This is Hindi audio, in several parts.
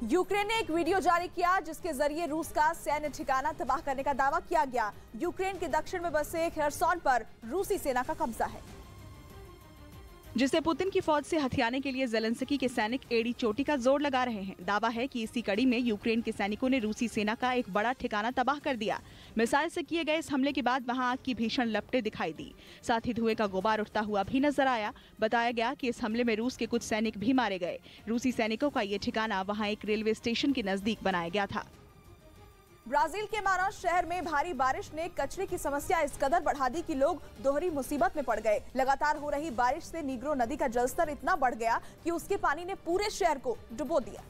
यूक्रेन ने एक वीडियो जारी किया जिसके जरिए रूस का सैन्य ठिकाना तबाह करने का दावा किया गया। यूक्रेन के दक्षिण में बसे खेरसोन पर रूसी सेना का कब्जा है, जिसे पुतिन की फौज से हथियाने के लिए जेलेंस्की के सैनिक एड़ी चोटी का जोर लगा रहे हैं। दावा है कि इसी कड़ी में यूक्रेन के सैनिकों ने रूसी सेना का एक बड़ा ठिकाना तबाह कर दिया। मिसाइल से किए गए इस हमले के बाद वहां आग की भीषण लपटें दिखाई दी, साथ ही धुएं का गुबार उठता हुआ भी नजर आया। बताया गया कि इस हमले में रूस के कुछ सैनिक भी मारे गए। रूसी सैनिकों का ये ठिकाना वहाँ एक रेलवे स्टेशन के नजदीक बनाया गया था। ब्राजील के मानास शहर में भारी बारिश ने कचरे की समस्या इस कदर बढ़ा दी कि लोग दोहरी मुसीबत में पड़ गए। लगातार हो रही बारिश से नीग्रो नदी का जलस्तर इतना बढ़ गया कि उसके पानी ने पूरे शहर को डुबो दिया।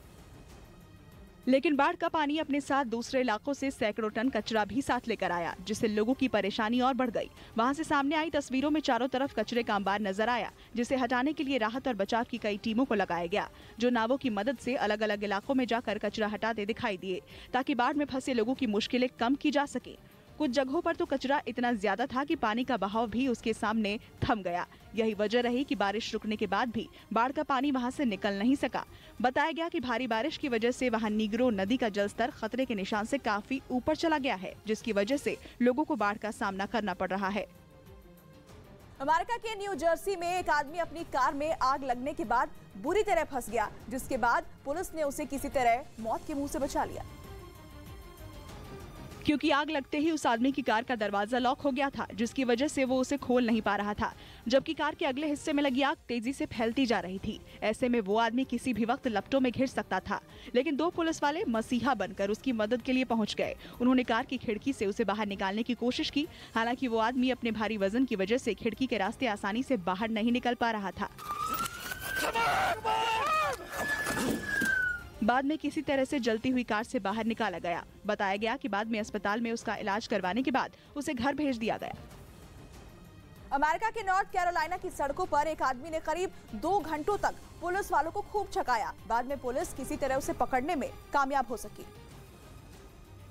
लेकिन बाढ़ का पानी अपने साथ दूसरे इलाकों से सैकड़ों टन कचरा भी साथ लेकर आया, जिससे लोगों की परेशानी और बढ़ गई। वहां से सामने आई तस्वीरों में चारों तरफ कचरे का अंबार नजर आया, जिसे हटाने के लिए राहत और बचाव की कई टीमों को लगाया गया, जो नावों की मदद से अलग अलग इलाकों में जाकर कचरा हटाते दिखाई दिए, ताकि बाढ़ में फंसे लोगों की मुश्किलें कम की जा सके। कुछ जगहों पर तो कचरा इतना ज्यादा था कि पानी का बहाव भी उसके सामने थम गया। यही वजह रही कि बारिश रुकने के बाद भी बाढ़ का पानी वहां से निकल नहीं सका। बताया गया कि भारी बारिश की वजह से वहां नीग्रो नदी का जलस्तर खतरे के निशान से काफी ऊपर चला गया है, जिसकी वजह से लोगों को बाढ़ का सामना करना पड़ रहा है। अमेरिका के न्यू जर्सी में एक आदमी अपनी कार में आग लगने के बाद बुरी तरह फंस गया, जिसके बाद पुलिस ने उसे किसी तरह मौत के मुंह से बचा लिया। क्योंकि आग लगते ही उस आदमी की कार का दरवाजा लॉक हो गया था, जिसकी वजह से वो उसे खोल नहीं पा रहा था, जबकि कार के अगले हिस्से में लगी आग तेजी से फैलती जा रही थी। ऐसे में वो आदमी किसी भी वक्त लपटों में घिर सकता था। लेकिन दो पुलिस वाले मसीहा बनकर उसकी मदद के लिए पहुंच गए। उन्होंने कार की खिड़की से उसे बाहर निकालने की कोशिश की। हालांकि वो आदमी अपने भारी वजन की वजह से खिड़की के रास्ते आसानी से बाहर नहीं निकल पा रहा था। बाद में किसी तरह से जलती हुई कार से बाहर निकाला गया। बताया गया कि बाद में अस्पताल में उसका इलाज करवाने के बाद उसे घर भेज दिया गया। अमेरिका के नॉर्थ कैरोलिना की सड़कों पर एक आदमी ने करीब 2 घंटों तक पुलिस वालों को खूब छकाया। बाद में पुलिस किसी तरह उसे पकड़ने में कामयाब हो सकी।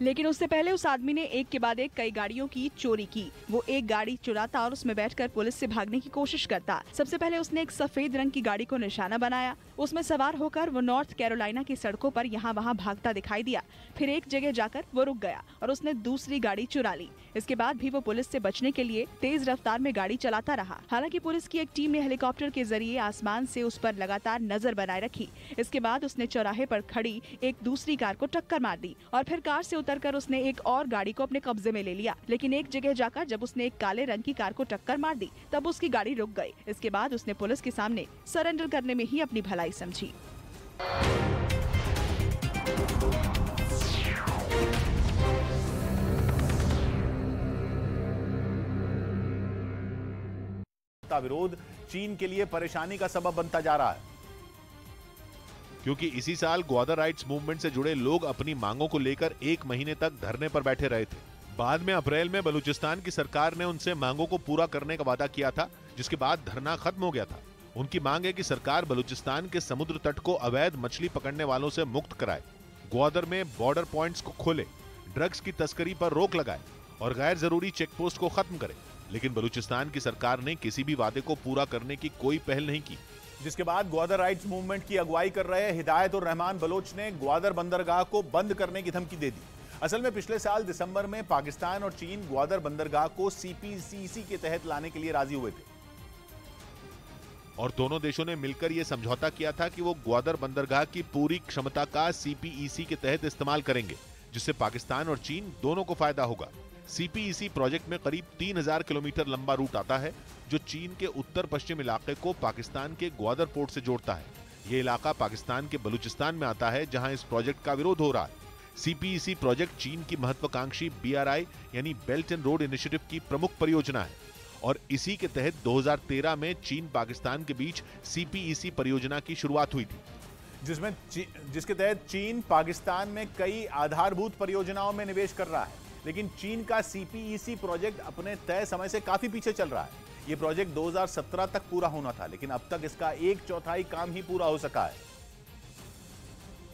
लेकिन उससे पहले उस आदमी ने एक के बाद एक कई गाड़ियों की चोरी की। वो एक गाड़ी चुराता और उसमें बैठकर पुलिस से भागने की कोशिश करता। सबसे पहले उसने एक सफेद रंग की गाड़ी को निशाना बनाया। उसमें सवार होकर वो नॉर्थ कैरोलिना की सड़कों पर यहाँ वहाँ भागता दिखाई दिया। फिर एक जगह जाकर वो रुक गया और उसने दूसरी गाड़ी चुरा ली। इसके बाद भी वो पुलिस से बचने के लिए तेज रफ्तार में गाड़ी चलाता रहा। हालांकि पुलिस की एक टीम ने हेलीकॉप्टर के जरिए आसमान से उस पर लगातार नजर बनाए रखी। इसके बाद उसने चौराहे पर खड़ी एक दूसरी कार को टक्कर मार दी और फिर कार से उतरकर उसने एक और गाड़ी को अपने कब्जे में ले लिया। लेकिन एक जगह जाकर जब उसने एक काले रंग की कार को टक्कर मार दी, तब उसकी गाड़ी रुक गई। इसके बाद उसने पुलिस के सामने सरेंडर करने में ही अपनी भलाई समझी। विरोध चीन के लिए परेशानी का सबब बनता जा रहा है, क्योंकि इसी साल ग्वादर राइट्स मूवमेंट से जुड़े लोग अपनी मांगों को लेकर 1 महीने तक धरने पर बैठे रहे थे। बाद में अप्रैल में बलूचिस्तान की सरकार ने उनसे मांगों को पूरा करने का वादा किया था, जिसके बाद धरना खत्म हो गया था। उनकी मांग है कि सरकार बलूचिस्तान के समुद्र तट को अवैध मछली पकड़ने वालों से मुक्त कराए, ग्वादर में बॉर्डर पॉइंट्स को खोले, ड्रग्स की तस्करी पर रोक लगाए और गैर जरूरी चेकपोस्ट को खत्म करे। लेकिन बलूचिस्तान की सरकार ने किसी भी वादे को पूरा करने की कोई पहल नहीं की, जिसके बाद ग्वादर राइट्स मूवमेंट की अगुवाई कर रहे हिदायत उर रहमान बलोच ने ग्वादर बंदरगाह को बंद करने की धमकी दे दी। असल में पिछले साल दिसंबर में पाकिस्तान और चीन ग्वादर बंदरगाह को सीपीईसी के तहत लाने के लिए राजी हुए थे और दोनों देशों ने मिलकर यह समझौता किया था कि वो ग्वादर बंदरगाह की पूरी क्षमता का सीपीईसी के तहत इस्तेमाल करेंगे, जिससे पाकिस्तान और चीन दोनों को फायदा होगा। सीपीईसी प्रोजेक्ट में करीब 3000 किलोमीटर लंबा रूट आता है, जो चीन के उत्तर पश्चिम इलाके को पाकिस्तान के ग्वादर पोर्ट से जोड़ता है। ये इलाका पाकिस्तान के बलूचिस्तान में आता है, जहां इस प्रोजेक्ट का विरोध हो रहा है। सीपीईसी प्रोजेक्ट चीन की महत्वाकांक्षी बीआरआई यानी बेल्ट एंड रोड इनिशिएटिव की प्रमुख परियोजना है और इसी के तहत 2013 में चीन पाकिस्तान के बीच सीपीईसी परियोजना की शुरुआत हुई थी, जिसके तहत चीन पाकिस्तान में कई आधारभूत परियोजनाओं में निवेश कर रहा है। लेकिन चीन का सीपीईसी प्रोजेक्ट अपने तय समय से काफी पीछे चल रहा है। यह प्रोजेक्ट 2017 तक पूरा होना था, लेकिन अब तक इसका 1/4 काम ही पूरा हो सका है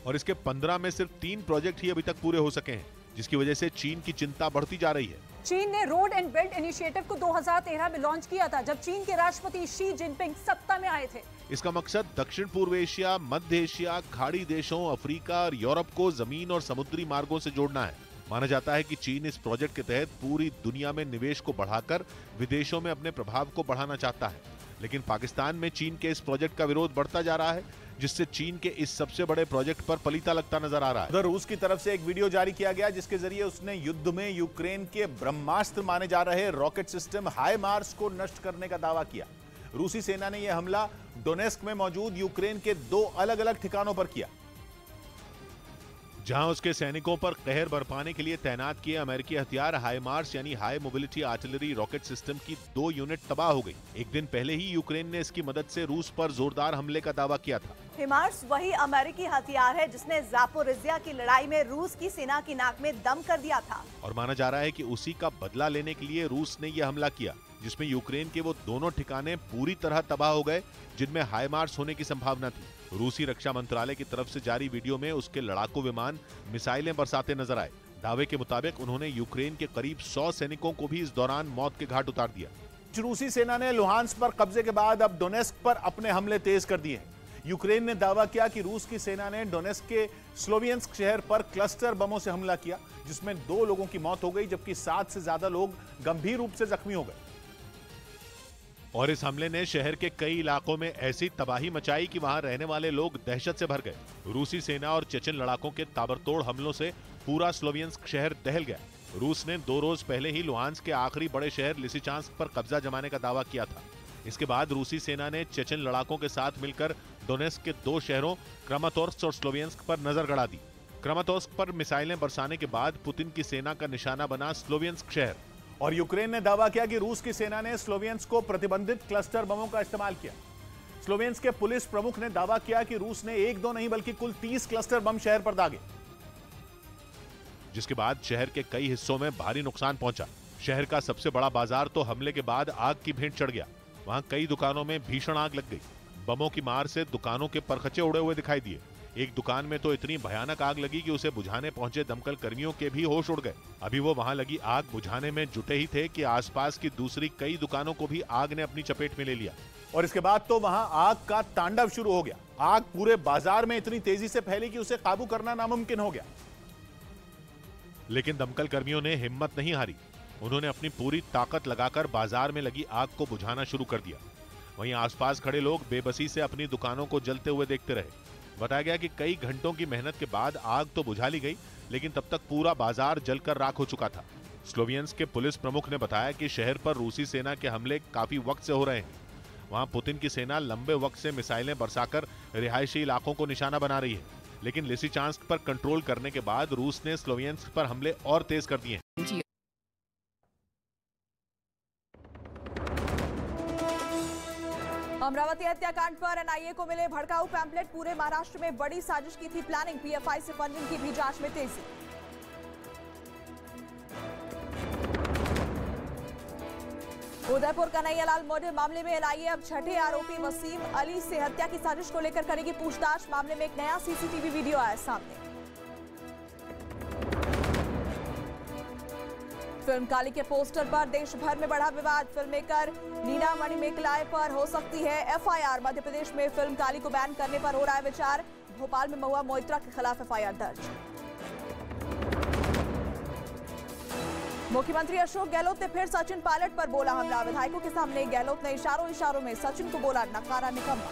और इसके 15 में सिर्फ 3 प्रोजेक्ट ही अभी तक पूरे हो सके हैं, जिसकी वजह से चीन की चिंता बढ़ती जा रही है। चीन ने रोड एंड बेल्ट इनिशिएटिव को 2013 में लॉन्च किया था, जब चीन के राष्ट्रपति शी जिनपिंग सत्ता में आए थे। इसका मकसद दक्षिण पूर्व एशिया, मध्य एशिया, खाड़ी देशों, अफ्रीका और यूरोप को जमीन और समुद्री मार्गों से जोड़ना है। माना जाता है कि चीन इस प्रोजेक्ट के तहत पूरी दुनिया में निवेश को बढ़ाकर विदेशों में अपने प्रभाव को बढ़ाना चाहता है। लेकिन पाकिस्तान में चीन के इस प्रोजेक्ट का विरोध बढ़ता जा रहा है, जिससे चीन के इस सबसे बड़े प्रोजेक्ट पर पलीता लगता नजर आ रहा है। उधर रूस की तरफ से एक वीडियो जारी किया गया जिसके जरिए उसने युद्ध में यूक्रेन के ब्रह्मास्त्र माने जा रहे रॉकेट सिस्टम हाइमार्स को नष्ट करने का दावा किया। रूसी सेना ने यह हमला डोनेस्क में मौजूद यूक्रेन के 2 अलग-अलग ठिकानों पर किया, जहां उसके सैनिकों पर कहर बरपाने के लिए तैनात किए अमेरिकी हथियार हाइमार्स यानी high mobility artillery rocket system की 2 यूनिट तबाह हो गई। एक दिन पहले ही यूक्रेन ने इसकी मदद से रूस पर जोरदार हमले का दावा किया था। हाइमार्स वही अमेरिकी हथियार है जिसने ज़ापोरिज़िया की लड़ाई में रूस की सेना की नाक में दम कर दिया था, और माना जा रहा है कि उसी का बदला लेने के लिए रूस ने यह हमला किया, जिसमें यूक्रेन के वो दोनों ठिकाने पूरी तरह तबाह हो गए जिनमें हाइमार्स होने की संभावना थी। रूसी रक्षा मंत्रालय की तरफ से जारी वीडियो में उसके लड़ाकू विमान मिसाइलें बरसाते नजर आए। दावे के मुताबिक उन्होंने यूक्रेन के करीब 100 सैनिकों को भी इस दौरान मौत के घाट उतार दिया। रूसी सेना ने लुहांस्क पर कब्जे के बाद अब डोनेस्क पर अपने हमले तेज कर दिए हैं। यूक्रेन ने दावा किया कि रूस की सेना ने डोनेस्क के स्लोवियंस्क शहर पर क्लस्टर बमों से हमला किया, जिसमें 2 लोगों की मौत हो गई जबकि 7 से ज्यादा लोग गंभीर रूप से जख्मी हो गए। और इस हमले ने शहर के कई इलाकों में ऐसी तबाही मचाई कि वहां रहने वाले लोग दहशत से भर गए। रूसी सेना और चेचन लड़ाकों के ताबड़तोड़ हमलों से पूरा स्लोवियंस्क शहर दहल गया। रूस ने 2 रोज पहले ही लुहांस्क के आखिरी बड़े शहर लिसिचांस्क पर कब्जा जमाने का दावा किया था। इसके बाद रूसी सेना ने चेचन लड़ाकों के साथ मिलकर डोनेस्क के 2 शहरों क्रामातोर्स्क और स्लोवियंस्क पर नजर गड़ा दी। क्रामातोर्स्क पर मिसाइलें बरसाने के बाद पुतिन की सेना का निशाना बना स्लोवियंस्क शहर। और यूक्रेन ने दावा किया कि रूस की सेना ने स्लोवियंस्क को प्रतिबंधित क्लस्टर बमों का इस्तेमाल किया। स्लोवियंस्क के पुलिस प्रमुख ने दावा किया कि रूस ने 1-2 नहीं बल्कि कुल 30 क्लस्टर बम शहर पर दागे, जिसके बाद शहर के कई हिस्सों में भारी नुकसान पहुंचा। शहर का सबसे बड़ा बाजार तो हमले के बाद आग की भेंट चढ़ गया। वहां कई दुकानों में भीषण आग लग गई। बमों की मार से दुकानों के परखचे उड़े हुए दिखाई दिए। एक दुकान में तो इतनी भयानक आग लगी कि उसे बुझाने पहुंचे दमकल कर्मियों के भी होश उड़ गए। अभी वो वहां लगी आग बुझाने में जुटे ही थे कि आसपास की दूसरी कई दुकानों को भी आग ने अपनी चपेट में ले लिया। और इसके बाद तो वहां आग का तांडव शुरू हो गया। आग पूरे बाजार में इतनी तेजी से फैली कि उसे काबू करना नामुमकिन हो गया। लेकिन दमकल कर्मियों ने हिम्मत नहीं हारी। उन्होंने अपनी पूरी ताकत लगाकर बाजार में लगी आग को बुझाना शुरू कर दिया। वहीं आसपास खड़े लोग बेबसी से अपनी दुकानों को जलते हुए देखते रहे। बताया गया कि कई घंटों की मेहनत के बाद आग तो बुझा ली गई, लेकिन तब तक पूरा बाजार जलकर राख हो चुका था। स्लोवियंस्क के पुलिस प्रमुख ने बताया कि शहर पर रूसी सेना के हमले काफी वक्त से हो रहे हैं। वहां पुतिन की सेना लंबे वक्त से मिसाइलें बरसाकर रिहायशी इलाकों को निशाना बना रही है, लेकिन लिसिचांस्क पर कंट्रोल करने के बाद रूस ने स्लोवियंस्क पर हमले और तेज कर दिए हैं। अमरावती हत्याकांड पर एनआईए को मिले भड़काऊ पैम्पलेट। पूरे महाराष्ट्र में बड़ी साजिश की थी प्लानिंग। पीएफआई से फंडिंग की भी जांच में तेजी। उदयपुर कन्हैयालाल मर्डर मामले में एनआईए अब छठे आरोपी वसीम अली से हत्या की साजिश को लेकर करेगी पूछताछ। मामले में एक नया सीसीटीवी वीडियो आया सामने। फिल्म काली के पोस्टर पर देश भर में बढ़ा विवाद। फिल्म मेकर नीना मणिमेकलाय पर हो सकती है एफआईआर। मध्य प्रदेश में फिल्म काली को बैन करने पर हो रहा है विचार। भोपाल में महुआ मोइत्रा के खिलाफ एफआईआर दर्ज। मुख्यमंत्री अशोक गहलोत ने फिर सचिन पायलट पर बोला हमला। विधायकों के सामने गहलोत ने इशारों में सचिन को बोला नकारा निकम्मा।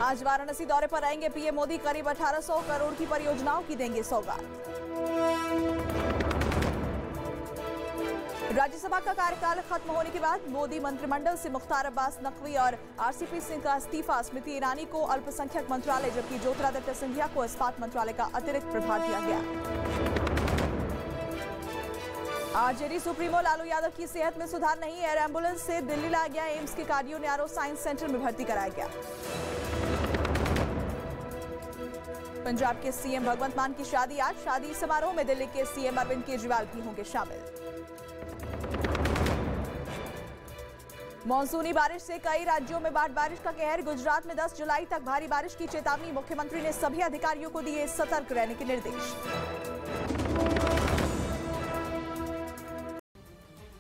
आज वाराणसी दौरे पर रहेंगे पीएम मोदी। करीब 1800 करोड़ की परियोजनाओं की देंगे सौगात। राज्यसभा का कार्यकाल खत्म होने के बाद मोदी मंत्रिमंडल से मुख्तार अब्बास नकवी और आरसीपी सिंह का इस्तीफा। स्मृति ईरानी को अल्पसंख्यक मंत्रालय जबकि ज्योतिरादित्य सिंधिया को इस्पात मंत्रालय का अतिरिक्त प्रभार दिया गया। आरजेडी सुप्रीमो लालू यादव की सेहत में सुधार नहीं। एयर एम्बुलेंस से दिल्ली लाया गया। एम्स के कार्डियो न्यूरो साइंस सेंटर में भर्ती कराया गया। पंजाब के सीएम भगवंत मान की शादी आज। शादी समारोह में दिल्ली के सीएम अरविंद केजरीवाल भी होंगे शामिल। मॉनसूनी बारिश से कई राज्यों में बारिश का कहर। गुजरात में 10 जुलाई तक भारी बारिश की चेतावनी। मुख्यमंत्री ने सभी अधिकारियों को दिए सतर्क रहने के निर्देश।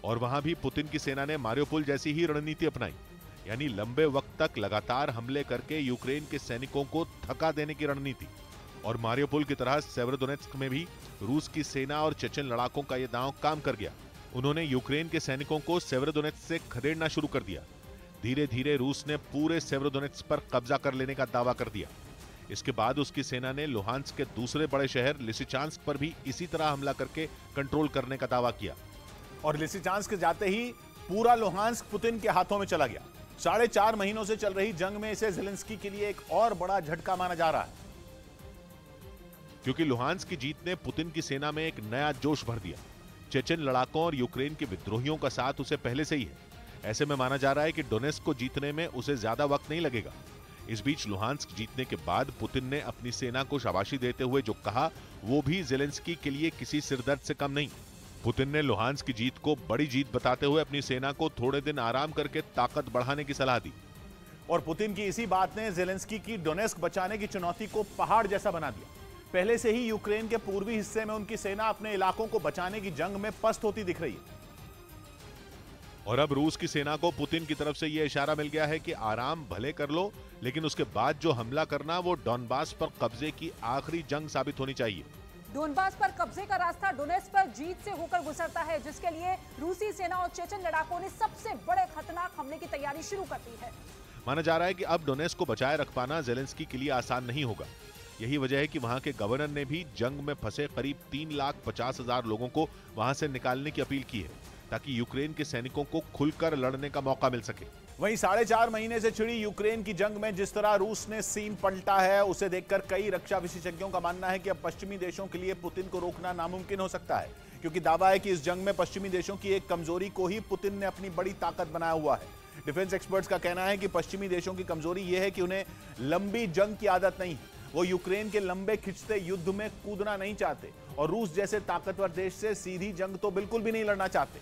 और वहां भी पुतिन की सेना ने मारियोपोल जैसी ही रणनीति अपनाई, यानी लंबे वक्त तक लगातार हमले करके यूक्रेन के सैनिकों को थका देने की रणनीति। और मारियोपोल की तरह सेवेरोडोनेत्स्क में भी रूस की सेना और चेचन लड़ाकों का यह दांव काम कर गया। उन्होंने यूक्रेन के सैनिकों को सेवेरोडोनेत्स्क से खदेड़ना शुरू कर दिया। धीरे धीरे रूस ने पूरे सेवेरोडोनेत्स्क पर कब्जा कर लेने का दावा कर दिया। इसके बाद उसकी सेना ने लुहांस्क के दूसरे बड़े शहर लिसिचांस्क पर भी इसी तरह हमला करके कंट्रोल करने का दावा किया। और लिसिचांस्क जाते ही पूरा लुहांस्क पुतिन के हाथों में चला गया। 4.5 महीनों से चल रही जंग में इसे ज़ेलेंस्की के लिए एक और बड़ा झटका माना जा रहा है, क्योंकि लुहांस्क की जीत ने पुतिन की सेना में एक नया जोश भर दिया। चेचन लड़ाकों और यूक्रेन के विद्रोहियों का साथ उसे पहले से ही है। ऐसे में माना जा रहा है कि डोनेस्क को जीतने में उसे ज्यादा वक्त नहीं लगेगा। इस बीच लुहांस्क जीतने के बाद पुतिन ने अपनी सेना को शाबाशी देते हुए जो कहा, वो भी ज़ेलेंस्की के लिए किसी सिरदर्द से कम नहीं। पुतिन ने लुहांस्क की जीत को बड़ी जीत बताते हुए अपनी सेना को थोड़े दिन आराम करके ताकत बढ़ाने की सलाह दी। और पुतिन की इसी बात ने ज़ेलेंस्की की डोनेस्क बचाने की चुनौती को पहाड़ जैसा बना दिया। पहले से ही यूक्रेन के पूर्वी हिस्से में उनकी सेना अपने इलाकों को बचाने की जंग में पस्त होती दिख रही है। और अब रूस की सेना को पुतिन की तरफ से यह इशारा मिल गया है कि आराम भले कर लो, लेकिन उसके बाद जो हमला करना वो डॉनबास पर कब्जे की आखिरी जंग साबित होनी चाहिए। डोनबास पर कब्जे का रास्ता डोनेस्क पर जीत से होकर गुजरता है, जिसके लिए रूसी सेना और चेचन लड़ाकों ने सबसे बड़े खतरनाक हमले की तैयारी शुरू कर दी है। माना जा रहा है कि अब डोनेस्क को बचाए रख पाना ज़ेलेंस्की के लिए आसान नहीं होगा। यही वजह है कि वहां के गवर्नर ने भी जंग में फंसे करीब 3,50,000 लोगों को वहां से निकालने की अपील की है, ताकि यूक्रेन के सैनिकों को खुलकर लड़ने का मौका मिल सके। वहीं 4.5 महीने से छिड़ी यूक्रेन की जंग में जिस तरह रूस ने सीन पलटा है, उसे देखकर कई रक्षा विशेषज्ञों का मानना है कि अब पश्चिमी देशों के लिए पुतिन को रोकना नामुमकिन हो सकता है, क्योंकि दावा है कि इस जंग में पश्चिमी देशों की एक कमजोरी को ही पुतिन ने अपनी बड़ी ताकत बनाया हुआ है। डिफेंस एक्सपर्ट्स का कहना है कि पश्चिमी देशों की कमजोरी यह है कि उन्हें लंबी जंग की आदत नहीं है। वो यूक्रेन के लंबे खिंचते युद्ध में कूदना नहीं चाहते और रूस जैसे ताकतवर देश से सीधी जंग तो बिल्कुल भी नहीं लड़ना चाहते।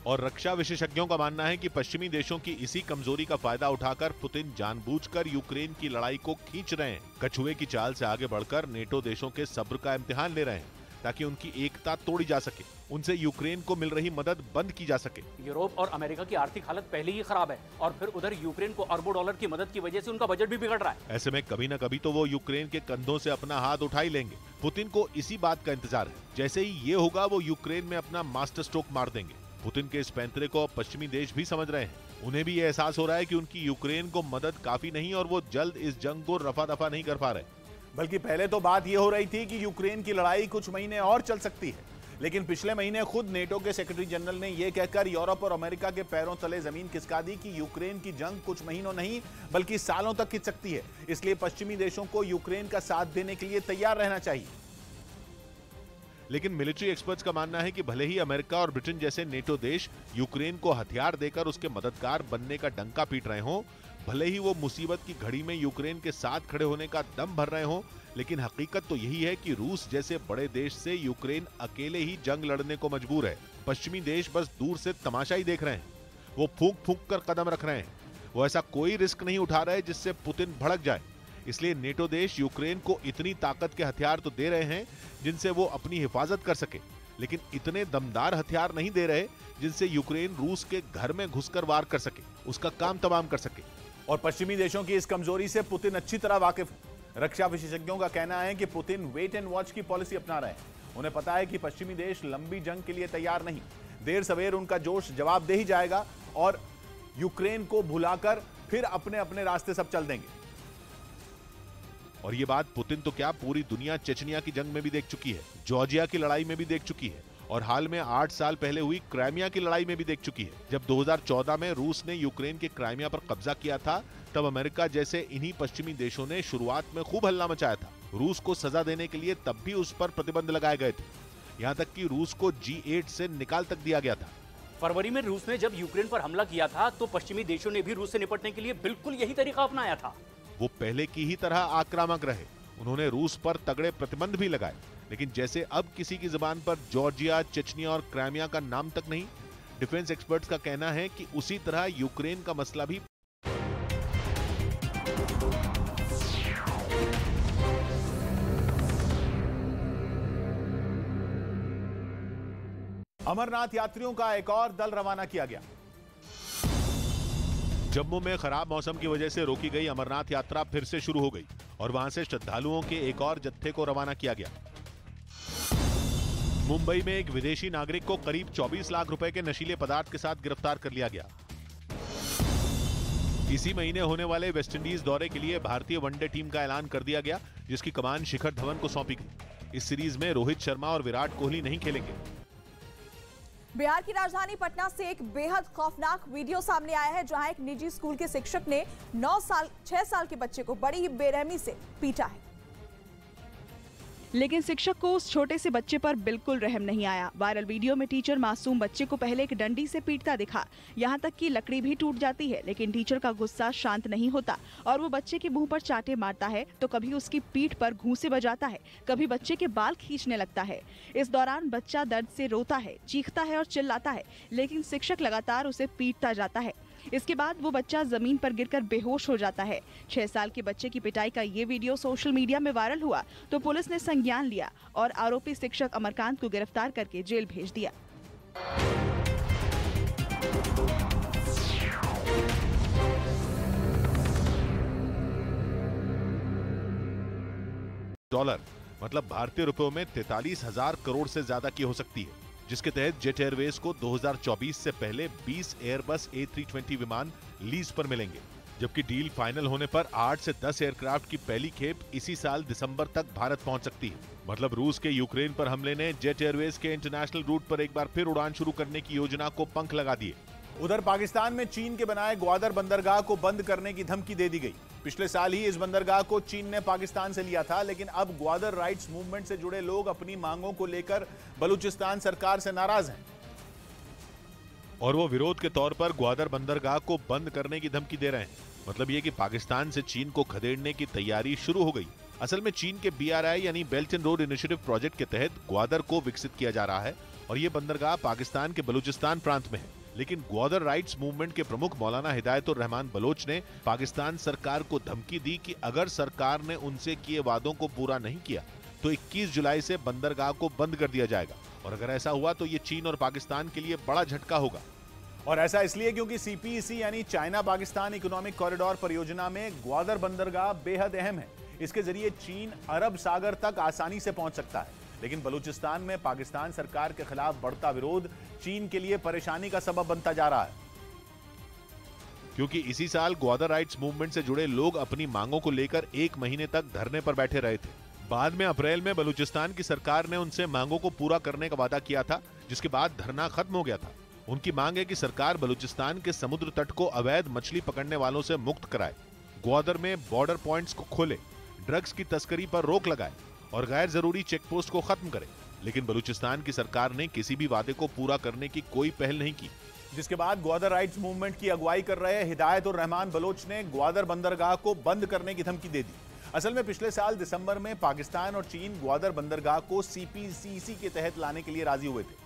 और रक्षा विशेषज्ञों का मानना है कि पश्चिमी देशों की इसी कमजोरी का फायदा उठाकर पुतिन जानबूझकर यूक्रेन की लड़ाई को खींच रहे हैं। कछुए की चाल से आगे बढ़कर नेटो देशों के सब्र का इम्तिहान ले रहे हैं, ताकि उनकी एकता तोड़ी जा सके, उनसे यूक्रेन को मिल रही मदद बंद की जा सके। यूरोप और अमेरिका की आर्थिक हालत पहले ही खराब है और फिर उधर यूक्रेन को अरबों डॉलर की मदद की वजह से उनका बजट भी बिगड़ रहा है। ऐसे में कभी न कभी तो वो यूक्रेन के कंधों से अपना हाथ उठा ही लेंगे। पुतिन को इसी बात का इंतजार है। जैसे ही ये होगा वो यूक्रेन में अपना मास्टर स्ट्रोक मार देंगे। पुतिन के इस पैंतरे को पश्चिमी देश भी समझ रहे हैं। उन्हें भी ये एहसास हो रहा है कि उनकी यूक्रेन को मदद काफी नहीं और वो जल्द इस जंग को रफा दफा नहीं कर पा रहे। बल्कि पहले तो बात यह हो रही थी कि यूक्रेन की लड़ाई कुछ महीने और चल सकती है, लेकिन पिछले महीने खुद नेटो के सेक्रेटरी जनरल ने यह कहकर यूरोप और अमेरिका के पैरों तले जमीन खिसका दी कि यूक्रेन की जंग कुछ महीनों नहीं बल्कि सालों तक खिंच सकती है। इसलिए पश्चिमी देशों को यूक्रेन का साथ देने के लिए तैयार रहना चाहिए। लेकिन मिलिट्री एक्सपर्ट्स का मानना है कि भले ही अमेरिका और ब्रिटेन जैसे नेटो देश यूक्रेन को हथियार देकर उसके मददगार बनने का डंका पीट रहे हों, भले ही वो मुसीबत की घड़ी में यूक्रेन के साथ खड़े होने का दम भर रहे हों, लेकिन हकीकत तो यही है कि रूस जैसे बड़े देश से यूक्रेन अकेले ही जंग लड़ने को मजबूर है। पश्चिमी देश बस दूर से तमाशा ही देख रहे हैं। वो फूंक फूंक कर कदम रख रहे हैं। वो ऐसा कोई रिस्क नहीं उठा रहे जिससे पुतिन भड़क जाए। इसलिए नेटो देश यूक्रेन को इतनी ताकत के हथियार तो दे रहे हैं जिनसे वो अपनी हिफाजत कर सके, लेकिन इतने दमदार हथियार नहीं दे रहे जिनसे यूक्रेन रूस के घर में घुसकर वार कर सके, उसका काम तमाम कर सके। और पश्चिमी देशों की इस कमजोरी से पुतिन अच्छी तरह वाकिफ है। रक्षा विशेषज्ञों का कहना है कि पुतिन वेट एंड वॉच की पॉलिसी अपना रहे हैं। उन्हें पता है कि पश्चिमी देश लंबी जंग के लिए तैयार नहीं। देर सवेर उनका जोश जवाब दे ही जाएगा और यूक्रेन को भुलाकर फिर अपने अपने रास्ते सब चल देंगे। और ये बात पुतिन तो क्या पूरी दुनिया चेचनिया की जंग में भी देख चुकी है, जॉर्जिया की लड़ाई में भी देख चुकी है और हाल में 8 साल पहले हुई क्राइमिया की लड़ाई में भी देख चुकी है। जब 2014 में रूस ने यूक्रेन के क्राइमिया पर कब्जा किया था, तब अमेरिका जैसे इन्हीं पश्चिमी देशों ने शुरुआत में खूब हल्ला मचाया था। रूस को सजा देने के लिए तब भी उस पर प्रतिबंध लगाए गए थे। यहाँ तक कि रूस को G8 से निकाल तक दिया गया था। फरवरी में रूस ने जब यूक्रेन पर हमला किया था तो पश्चिमी देशों ने भी रूस से निपटने के लिए बिल्कुल यही तरीका अपनाया था। वो पहले की ही तरह आक्रामक रहे। उन्होंने रूस पर तगड़े प्रतिबंध भी लगाए, लेकिन जैसे अब किसी की जुबान पर जॉर्जिया, चेचनिया और क्राइमिया का नाम तक नहीं, डिफेंस एक्सपर्ट्स का कहना है कि उसी तरह यूक्रेन का मसला भी। अमरनाथ यात्रियों का एक और दल रवाना किया गया। जम्मू में खराब मौसम की वजह से रोकी गई अमरनाथ यात्रा फिर से शुरू हो गई और वहां से श्रद्धालुओं के एक और जत्थे को रवाना किया गया। मुंबई में एक विदेशी नागरिक को करीब 24 लाख रुपए के नशीले पदार्थ के साथ गिरफ्तार कर लिया गया। इसी महीने होने वाले वेस्टइंडीज दौरे के लिए भारतीय वनडे टीम का ऐलान कर दिया गया, जिसकी कमान शिखर धवन को सौंपी गई। इस सीरीज में रोहित शर्मा और विराट कोहली नहीं खेलेंगे। बिहार की राजधानी पटना से एक बेहद खौफनाक वीडियो सामने आया है, जहां एक निजी स्कूल के शिक्षक ने 6 साल के बच्चे को बड़ी ही बेरहमी से पीटा है। लेकिन शिक्षक को उस छोटे से बच्चे पर बिल्कुल रहम नहीं आया। वायरल वीडियो में टीचर मासूम बच्चे को पहले एक डंडी से पीटता दिखा, यहाँ तक कि लकड़ी भी टूट जाती है, लेकिन टीचर का गुस्सा शांत नहीं होता और वो बच्चे के मुंह पर चाटे मारता है, तो कभी उसकी पीठ पर घूंसे बजाता है, कभी बच्चे के बाल खींचने लगता है। इस दौरान बच्चा दर्द से रोता है, चीखता है और चिल्लाता है, लेकिन शिक्षक लगातार उसे पीटता जाता है। इसके बाद वो बच्चा जमीन पर गिरकर बेहोश हो जाता है। 6 साल के बच्चे की पिटाई का ये वीडियो सोशल मीडिया में वायरल हुआ तो पुलिस ने संज्ञान लिया और आरोपी शिक्षक अमरकांत को गिरफ्तार करके जेल भेज दिया। डॉलर मतलब भारतीय रुपयों में 43,000 करोड़ से ज्यादा की हो सकती है, जिसके तहत जेट एयरवेज को 2024 से पहले 20 एयरबस A320 विमान लीज पर मिलेंगे, जबकि डील फाइनल होने पर 8 से 10 एयरक्राफ्ट की पहली खेप इसी साल दिसंबर तक भारत पहुंच सकती है। मतलब रूस के यूक्रेन पर हमले ने जेट एयरवेज के इंटरनेशनल रूट पर एक बार फिर उड़ान शुरू करने की योजना को पंख लगा दिए। उधर पाकिस्तान में चीन के बनाए ग्वादर बंदरगाह को बंद करने की धमकी दे दी गई। पिछले साल ही इस बंदरगाह को चीन ने पाकिस्तान से लिया था, लेकिन अब ग्वादर राइट्स मूवमेंट से जुड़े लोग अपनी मांगों को लेकर बलूचिस्तान सरकार से नाराज हैं और वो विरोध के तौर पर ग्वादर बंदरगाह को बंद करने की धमकी दे रहे हैं। मतलब ये कि पाकिस्तान से चीन को खदेड़ने की तैयारी शुरू हो गई। असल में चीन के BRI यानी belt and road initiative project के तहत ग्वादर को विकसित किया जा रहा है और ये बंदरगाह पाकिस्तान के बलूचिस्तान प्रांत में है। लेकिन ग्वादर राइट्स मूवमेंट के प्रमुख मौलाना हिदायतुर रहमान बलोच ने पाकिस्तान सरकार को धमकी दी कि अगर सरकार ने उनसे किए वादों को पूरा नहीं किया तो 21 जुलाई से बंदरगाह को बंद कर दिया जाएगा और अगर ऐसा हुआ तो ये चीन और पाकिस्तान के लिए बड़ा झटका होगा। और ऐसा इसलिए क्योंकि CPEC यानी चाइना पाकिस्तान इकोनॉमिक कॉरिडोर परियोजना में ग्वादर बंदरगाह बेहद अहम है। इसके जरिए चीन अरब सागर तक आसानी से पहुंच सकता है, लेकिन बलूचिस्तान में पाकिस्तान सरकार के खिलाफ बढ़ता विरोध चीन के लिए परेशानी का सबब बनता जा रहा है, क्योंकि इसी साल ग्वादर राइट्स मूवमेंट से जुड़े लोग अपनी मांगों को लेकर 1 महीने तक धरने पर बैठे रहे थे। बाद में अप्रैल में बलूचिस्तान की सरकार ने उनसे मांगों को पूरा करने का वादा किया था, जिसके बाद धरना खत्म हो गया था। उनकी मांग है कि सरकार बलूचिस्तान के समुद्र तट को अवैध मछली पकड़ने वालों से मुक्त कराए, ग्वादर में बॉर्डर पॉइंट्स को खोले, ड्रग्स की तस्करी पर रोक लगाए और गैर जरूरी चेक पोस्ट को खत्म करे। लेकिन बलूचिस्तान की सरकार ने किसी भी वादे को पूरा करने की कोई पहल नहीं की, जिसके बाद ग्वादर राइट्स मूवमेंट की अगुवाई कर रहे हिदायतुर रहमान बलोच ने ग्वादर बंदरगाह को बंद करने की धमकी दे दी। असल में पिछले साल दिसंबर में पाकिस्तान और चीन ग्वादर बंदरगाह को CPEC के तहत लाने के लिए राजी हुए थे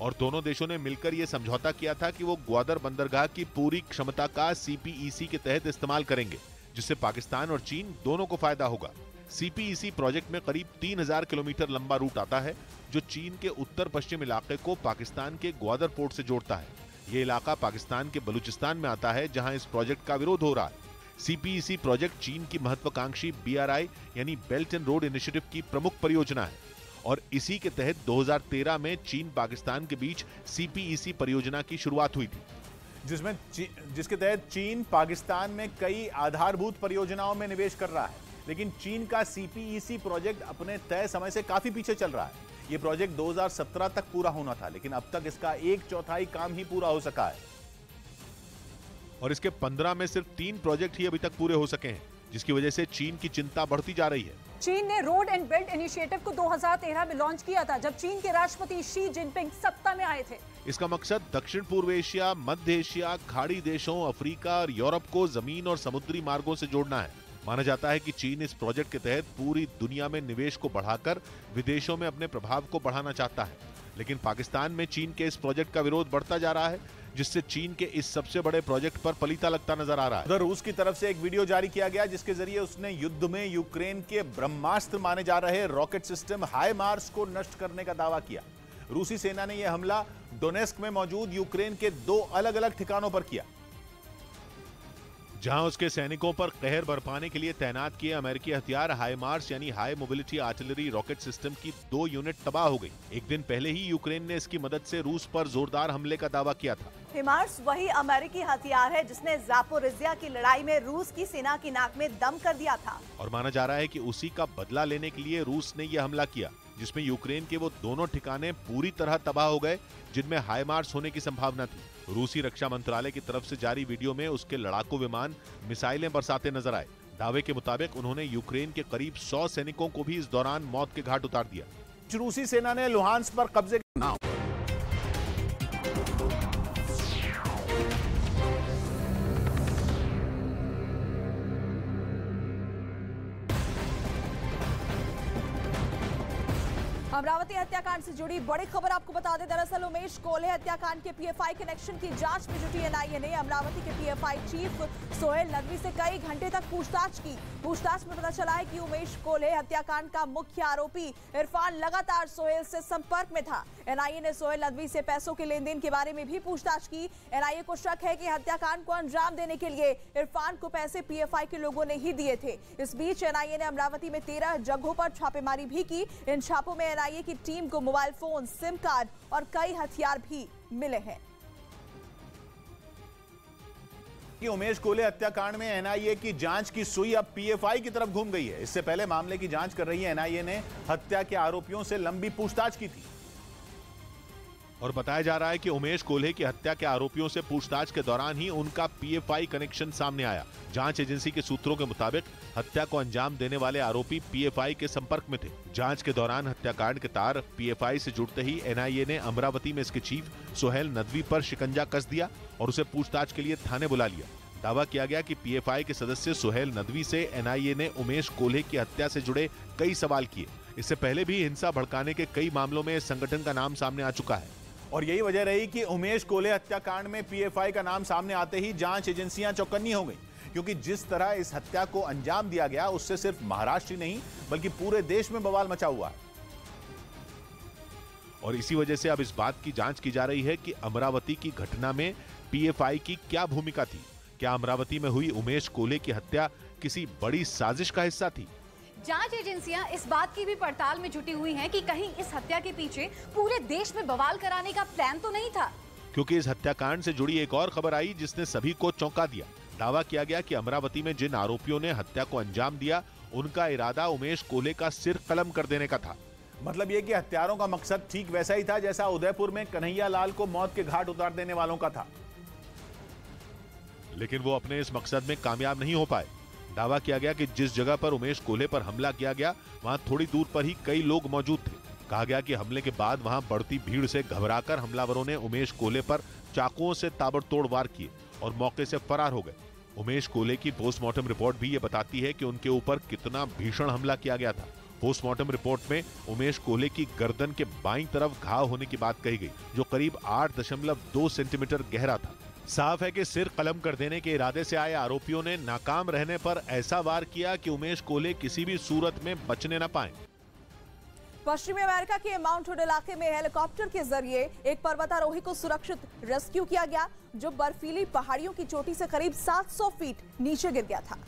और दोनों देशों ने मिलकर यह समझौता किया था कि वो ग्वादर बंदरगाह की पूरी क्षमता का CPEC के तहत इस्तेमाल करेंगे, जिससे पाकिस्तान और चीन दोनों को फायदा होगा। CPEC प्रोजेक्ट में करीब 3000 किलोमीटर लंबा रूट आता है, जो चीन के उत्तर पश्चिम इलाके को पाकिस्तान के ग्वादर पोर्ट से जोड़ता है। ये इलाका पाकिस्तान के बलूचिस्तान में आता है, जहां इस प्रोजेक्ट का विरोध हो रहा है। CPEC प्रोजेक्ट चीन की महत्वाकांक्षी BRI यानी बेल्ट एंड रोड इनिशिएटिव की प्रमुख परियोजना है और इसी के तहत 2013 में चीन पाकिस्तान के बीच CPEC परियोजना की शुरुआत हुई थी, जिसके तहत चीन पाकिस्तान में कई आधारभूत परियोजनाओं में निवेश कर रहा है। लेकिन चीन का CPEC प्रोजेक्ट अपने तय समय से काफी पीछे चल रहा है। यह प्रोजेक्ट 2017 तक पूरा होना था, लेकिन अब तक इसका 1/4 काम ही पूरा हो सका है और इसके 15 में सिर्फ 3 प्रोजेक्ट ही अभी तक पूरे हो सके हैं, जिसकी वजह से चीन की चिंता बढ़ती जा रही है। चीन ने रोड एंड बेल्ट इनिशिएटिव को 2013 में लॉन्च किया था, जब चीन के राष्ट्रपति शी जिनपिंग सत्ता में आए थे। इसका मकसद दक्षिण पूर्व एशिया, मध्य एशिया, खाड़ी देशों, अफ्रीका और यूरोप को जमीन और समुद्री मार्गों से जोड़ना है। माना जाता है कि चीन इस प्रोजेक्ट के तहत पूरी दुनिया में निवेश को बढ़ाकर विदेशों में अपने प्रभाव को बढ़ाना चाहता है, लेकिन पाकिस्तान में चीन के इस प्रोजेक्ट का विरोध बढ़ता जा रहा है, जिससे चीन के इस सबसे बड़े प्रोजेक्ट पर पलीता लगता नजर आ रहा है। उधर रूस की तरफ से एक वीडियो जारी किया गया, जिसके जरिए उसने युद्ध में यूक्रेन के ब्रह्मास्त्र माने जा रहे रॉकेट सिस्टम हाइमार्स को नष्ट करने का दावा किया। रूसी सेना ने यह हमला डोनेस्क में मौजूद यूक्रेन के 2 अलग-अलग ठिकानों पर किया, जहां उसके सैनिकों पर कहर बरपाने के लिए तैनात किए अमेरिकी हथियार हाईमार्स यानी high mobility artillery rocket system की 2 यूनिट तबाह हो गई। एक दिन पहले ही यूक्रेन ने इसकी मदद से रूस पर जोरदार हमले का दावा किया था। हिमार्स वही अमेरिकी हथियार है जिसने ज़ापोरिज़िया की लड़ाई में रूस की सेना की नाक में दम कर दिया था। और माना जा रहा है कि उसी का बदला लेने के लिए रूस ने यह हमला किया, जिसमें यूक्रेन के वो दोनों ठिकाने पूरी तरह तबाह हो गए जिनमें हाईमार्स होने की संभावना थी। रूसी रक्षा मंत्रालय की तरफ से जारी वीडियो में उसके लड़ाकू विमान मिसाइलें बरसाते नजर आए। दावे के मुताबिक उन्होंने यूक्रेन के करीब 100 सैनिकों को भी इस दौरान मौत के घाट उतार दिया। रूसी सेना ने लुहांस्क पर कब्जे अमरावती हत्याकांड से जुड़ी बड़ी खबर आपको बता दें। दरअसल उमेश कोल्हे हत्याकांड के पीएफआई कनेक्शन की जांच में जुटी एनआईए ने अमरावती के पीएफआई चीफ सोहेल नदवी से कई घंटे तक पूछताछ की। पूछताछ में पता चला है कि उमेश कोल्हे हत्याकांड का मुख्य आरोपी इरफान लगातार सोहेल से संपर्क में था। एनआईए ने सोहेल नदवी से पैसों के लेन देन के बारे में भी पूछताछ की। एनआईए को शक है कि हत्याकांड को अंजाम देने के लिए इरफान को पैसे पीएफआई के लोगों ने ही दिए थे। इस बीच एनआईए ने अमरावती में 13 जगहों पर छापेमारी भी की। इन छापों में एनआईए की टीम को मोबाइल फोन, सिम कार्ड और कई हथियार भी मिले हैं। उमेश कोल्हे हत्याकांड में एनआईए की जांच की सुई अब पीएफआई की तरफ घूम गई है। इससे पहले मामले की जांच कर रही एनआईए ने हत्या के आरोपियों से लंबी पूछताछ की थी और बताया जा रहा है कि उमेश कोल्हे की हत्या के आरोपियों से पूछताछ के दौरान ही उनका पीएफआई कनेक्शन सामने आया। जांच एजेंसी के सूत्रों के मुताबिक हत्या को अंजाम देने वाले आरोपी पीएफआई के संपर्क में थे। जांच के दौरान हत्याकांड के तार पीएफआई से जुड़ते ही एनआईए ने अमरावती में इसके चीफ सोहेल नदवी पर शिकंजा कस दिया और उसे पूछताछ के लिए थाने बुला लिया। दावा किया गया कि पीएफआई के सदस्य सोहेल नदवी से एनआईए ने उमेश कोल्हे की हत्या से जुड़े कई सवाल किए। इससे पहले भी हिंसा भड़काने के कई मामलों में इस संगठन का नाम सामने आ चुका है और यही वजह रही कि उमेश कोल्हे हत्याकांड में पीएफआई का नाम सामने आते ही जांच एजेंसियां चौकन्नी हो गई, क्योंकि जिस तरह इस हत्या को अंजाम दिया गया उससे सिर्फ महाराष्ट्र ही नहीं बल्कि पूरे देश में बवाल मचा हुआ है। और इसी वजह से अब इस बात की जांच की जा रही है कि अमरावती की घटना में पीएफआई की क्या भूमिका थी। क्या अमरावती में हुई उमेश कोल्हे की हत्या किसी बड़ी साजिश का हिस्सा थी? जांच एजेंसियां इस बात की भी पड़ताल में जुटी हुई हैं कि कहीं इस हत्या के पीछे पूरे देश में बवाल कराने का प्लान तो नहीं था, क्योंकि इस हत्याकांड से जुड़ी एक और खबर आई जिसने सभी को चौंका दिया। दावा किया गया कि अमरावती में जिन आरोपियों ने हत्या को अंजाम दिया उनका इरादा उमेश कोल्हे का सिर कलम कर देने का था। मतलब ये कि हत्यारों का मकसद ठीक वैसा ही था जैसा उदयपुर में कन्हैया लाल को मौत के घाट उतार देने वालों का था, लेकिन वो अपने इस मकसद में कामयाब नहीं हो पाए। दावा किया गया कि जिस जगह पर उमेश कोल्हे पर हमला किया गया वहां थोड़ी दूर पर ही कई लोग मौजूद थे। कहा गया कि हमले के बाद वहां बढ़ती भीड़ से घबराकर हमलावरों ने उमेश कोल्हे पर चाकुओं से ताबड़तोड़ वार किए और मौके से फरार हो गए। उमेश कोल्हे की पोस्टमार्टम रिपोर्ट भी ये बताती है कि उनके ऊपर कितना भीषण हमला किया गया था। पोस्टमार्टम रिपोर्ट में उमेश कोल्हे की गर्दन के बाईं तरफ घाव होने की बात कही गई, जो करीब 8.2 सेंटीमीटर गहरा था। साफ है कि सिर कलम कर देने के इरादे से आए आरोपियों ने नाकाम रहने पर ऐसा वार किया कि उमेश कोल्हे किसी भी सूरत में बचने न पाए। पश्चिमी अमेरिका के माउंट हुड इलाके में हेलीकॉप्टर के जरिए एक पर्वतारोही को सुरक्षित रेस्क्यू किया गया, जो बर्फीली पहाड़ियों की चोटी से करीब 700 फीट नीचे गिर गया था,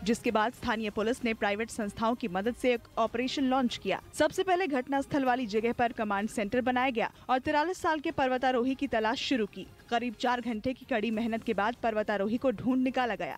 जिसके बाद स्थानीय पुलिस ने प्राइवेट संस्थाओं की मदद से एक ऑपरेशन लॉन्च किया। सबसे पहले घटनास्थल वाली जगह पर कमांड सेंटर बनाया गया और 43 साल के पर्वतारोही की तलाश शुरू की। करीब 4 घंटे की कड़ी मेहनत के बाद पर्वतारोही को ढूंढ निकाला गया।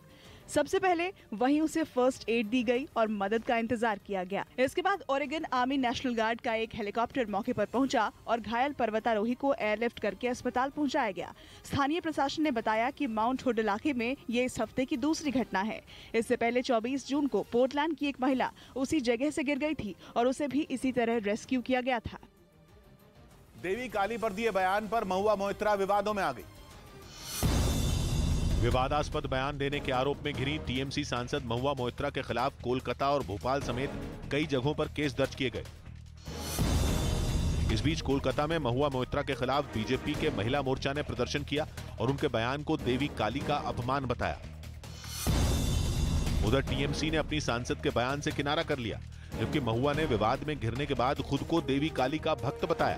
सबसे पहले वहीं उसे फर्स्ट एड दी गई और मदद का इंतजार किया गया। इसके बाद ओरेगन आर्मी नेशनल गार्ड का एक हेलीकॉप्टर मौके पर पहुंचा और घायल पर्वतारोही को एयरलिफ्ट करके अस्पताल पहुंचाया गया। स्थानीय प्रशासन ने बताया कि माउंट हुड इलाके में ये इस हफ्ते की दूसरी घटना है। इससे पहले 24 जून को पोर्टलैंड की एक महिला उसी जगह से गिर गई थी और उसे भी इसी तरह रेस्क्यू किया गया था। देवी काली पर दिए बयान पर महुआ मोइत्रा विवादों में आ गई। विवादास्पद बयान देने के आरोप में घिरी टीएमसी सांसद महुआ मोइत्रा के खिलाफ कोलकाता और भोपाल समेत कई जगहों पर केस दर्ज किए गए। इस बीच कोलकाता में महुआ मोइत्रा के खिलाफ बीजेपी के महिला मोर्चा ने प्रदर्शन किया और उनके बयान को देवी काली का अपमान बताया। उधर टीएमसी ने अपनी सांसद के बयान से किनारा कर लिया। जबकि महुआ ने विवाद में घिरने के बाद खुद को देवी काली का भक्त बताया।